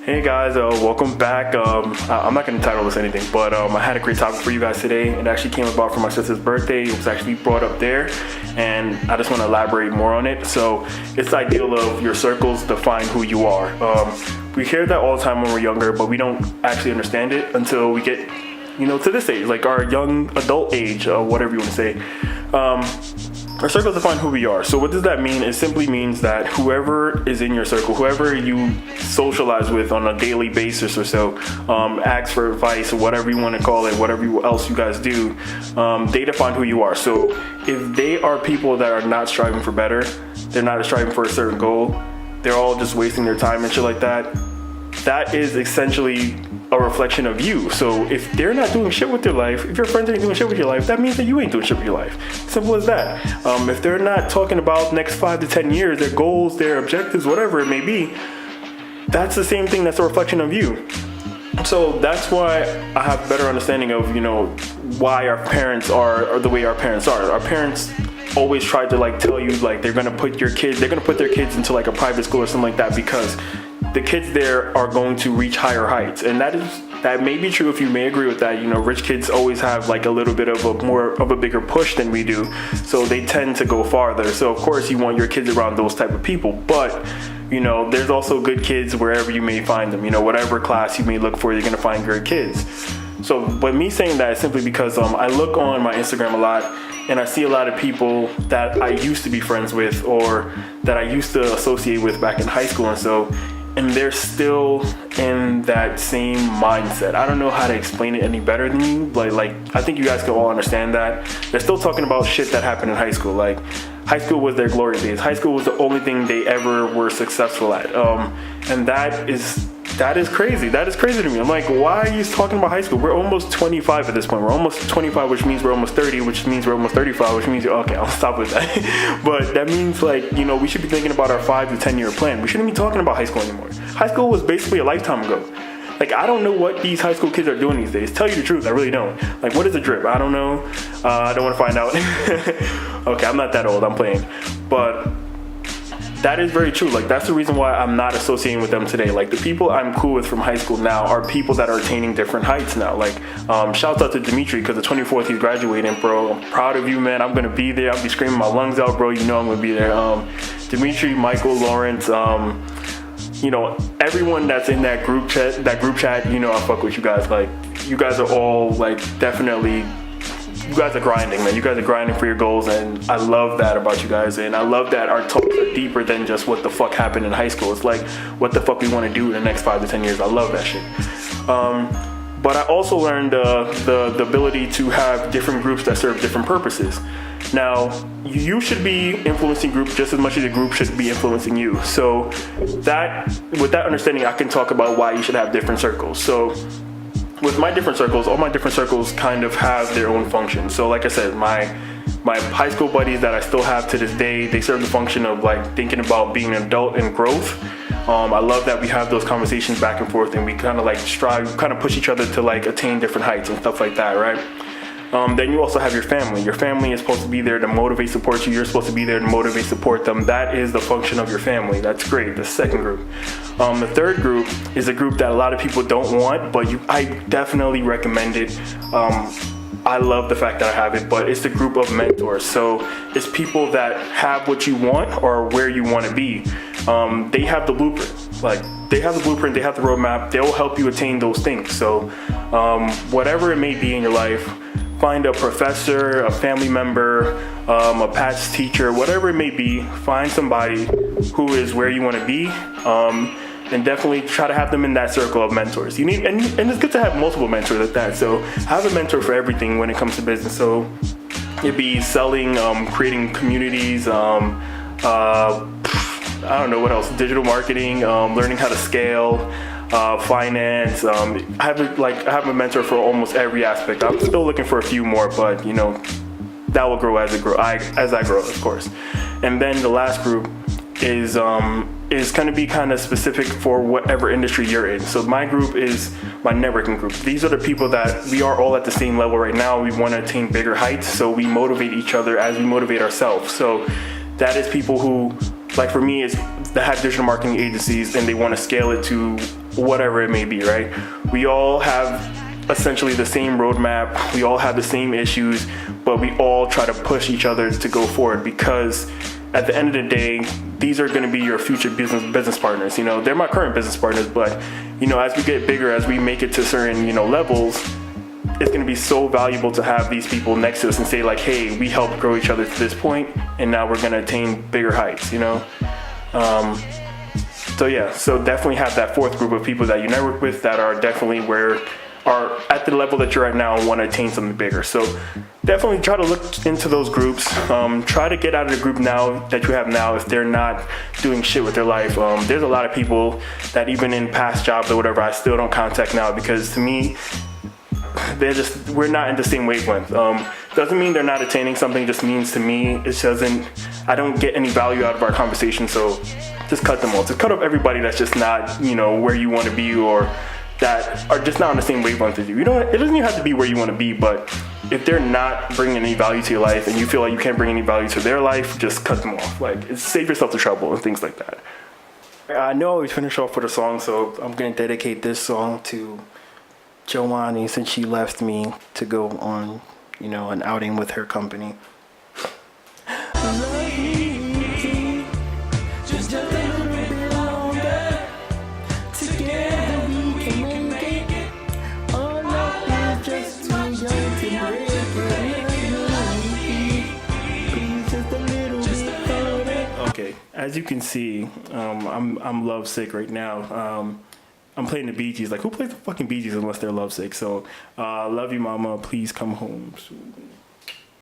Hey guys, welcome back. I'm not going to title this anything, but I had a great topic for you guys today. It actually came about for my sister's birthday. It was actually brought up there, and I just want to elaborate more on it. So it's the ideal of your circles define who you are. We hear that all the time when we're younger, but we don't actually understand it until we get, to this age, like our young adult age, whatever you want to say. Our circles define who we are. So what does that mean? It simply means that whoever is in your circle, whoever you socialize with on a daily basis or so, asks for advice or whatever you want to call it, whatever else you guys do, they define who you are. So if they are people that are not striving for better, they're not striving for a certain goal, they're all just wasting their time and shit like that, that is essentially a reflection of you. So if they're not doing shit with their life, if your friends ain't doing shit with your life, that means that you ain't doing shit with your life. Simple as that. If they're not talking about next 5 to 10 years, their goals, their objectives, whatever it may be, that's the same thing. That's a reflection of you. So that's why I have a better understanding of, why our parents are the way our parents are. Our parents always try to tell you they're gonna put their kids into a private school or something like that, because the kids there are going to reach higher heights. And that may be true. If you may agree with that, rich kids always have a little bit of a bigger push than we do, so they tend to go farther. So of course you want your kids around those type of people, but there's also good kids wherever you may find them. Whatever class you may look for, you're gonna find good kids. So, but me saying that is simply because I look on my Instagram a lot, and I see a lot of people that I used to be friends with or that I used to associate with back in high school, and they're still in that same mindset. I don't know how to explain it any better than you. I think you guys can all understand that. They're still talking about shit that happened in high school. High school was their glory days. High school was the only thing they ever were successful at. And that is crazy. That is crazy to me. I'm like, why are you talking about high school? We're almost 25 at this point. We're almost 25, which means we're almost 30, which means we're almost 35, which means, okay, I'll stop with that. But that means we should be thinking about our 5 to 10 year plan. We shouldn't be talking about high school anymore. High school was basically a lifetime ago. I don't know what these high school kids are doing these days. Tell you the truth, I really don't. What is a drip? I don't know. I don't want to find out. Okay, I'm not that old. I'm playing. But that is very true. That's the reason why I'm not associating with them today. The people I'm cool with from high school now are people that are attaining different heights now. Shouts out to Dimitri, because the 24th he's graduating, bro. I'm proud of you, man. I'm going to be there. I'll be screaming my lungs out, bro. I'm going to be there. Dimitri, Michael, Lawrence, everyone that's in that group chat, I fuck with you guys. You guys are all definitely, you guys are grinding, man. You guys are grinding for your goals, and I love that about you guys. And I love that our talks are deeper than just what the fuck happened in high school. It's what the fuck we want to do in the next 5 to 10 years. I love that shit. But I also learned the ability to have different groups that serve different purposes. Now, you should be influencing groups just as much as the group should be influencing you. So with that understanding, I can talk about why you should have different circles. So with my different circles, all my different circles kind of have their own function. So like I said, my high school buddies that I still have to this day, they serve the function of thinking about being an adult and growth. I love that we have those conversations back and forth, and we kind of strive, kind of push each other to attain different heights and stuff like that, right? Then you also have your family. Your family is supposed to be there to motivate, support you. You're supposed to be there to motivate, support them. That is the function of your family. That's great. The second group. The third group is a group that a lot of people don't want, but I definitely recommend it. I love the fact that I have it, but it's the group of mentors. So it's people that have what you want or where you want to be. They have the blueprint. They have the blueprint, they have the roadmap. They'll help you attain those things. So whatever it may be in your life, find a professor, a family member, a past teacher, whatever it may be. Find somebody who is where you want to be, and definitely try to have them in that circle of mentors. You need, and it's good to have multiple mentors at that. So have a mentor for everything when it comes to business. So it'd be selling, creating communities, I don't know what else, digital marketing, learning how to scale, finance. I have a mentor for almost every aspect. I'm still looking for a few more, but that will grow as I grow, of course. And then the last group is going to be kind of specific for whatever industry you're in. So my group is my networking group. These are the people that we are all at the same level right now. We want to attain bigger heights, so we motivate each other as we motivate ourselves. So that is people who, for me, is that have digital marketing agencies and they want to scale it to whatever it may be, right? We all have essentially the same roadmap. We all have the same issues, but we all try to push each other to go forward, because at the end of the day, these are going to be your future business partners. You know, they're my current business partners, but you know, as we get bigger, as we make it to certain, you know, levels, it's going to be so valuable to have these people next to us and say like, hey, we helped grow each other to this point, and now we're going to attain bigger heights, you know? So yeah, so definitely have that fourth group of people that you network with that are definitely are at the level that you're at now and want to attain something bigger. So definitely try to look into those groups. Try to get out of the group now that you have now if they're not doing shit with their life. There's a lot of people that even in past jobs or whatever, I still don't contact now, because to me, we're not in the same wavelength. Doesn't mean they're not attaining something, just means to me, I don't get any value out of our conversation, so just cut them off. Just cut off everybody that's just not, you know, where you want to be, or that are just not on the same wavelength as you. It doesn't even have to be where you want to be, but if they're not bringing any value to your life and you feel like you can't bring any value to their life, just cut them off. Like, save yourself the trouble and things like that. I know I always finish off with a song, so I'm going to dedicate this song to Joanne, since she left me to go on, you know, an outing with her company. Okay, as you can see, I'm lovesick right now. I'm playing the Bee Gees. Like, who plays the fucking Bee Gees unless they're lovesick? So, love you, mama. Please come home soon.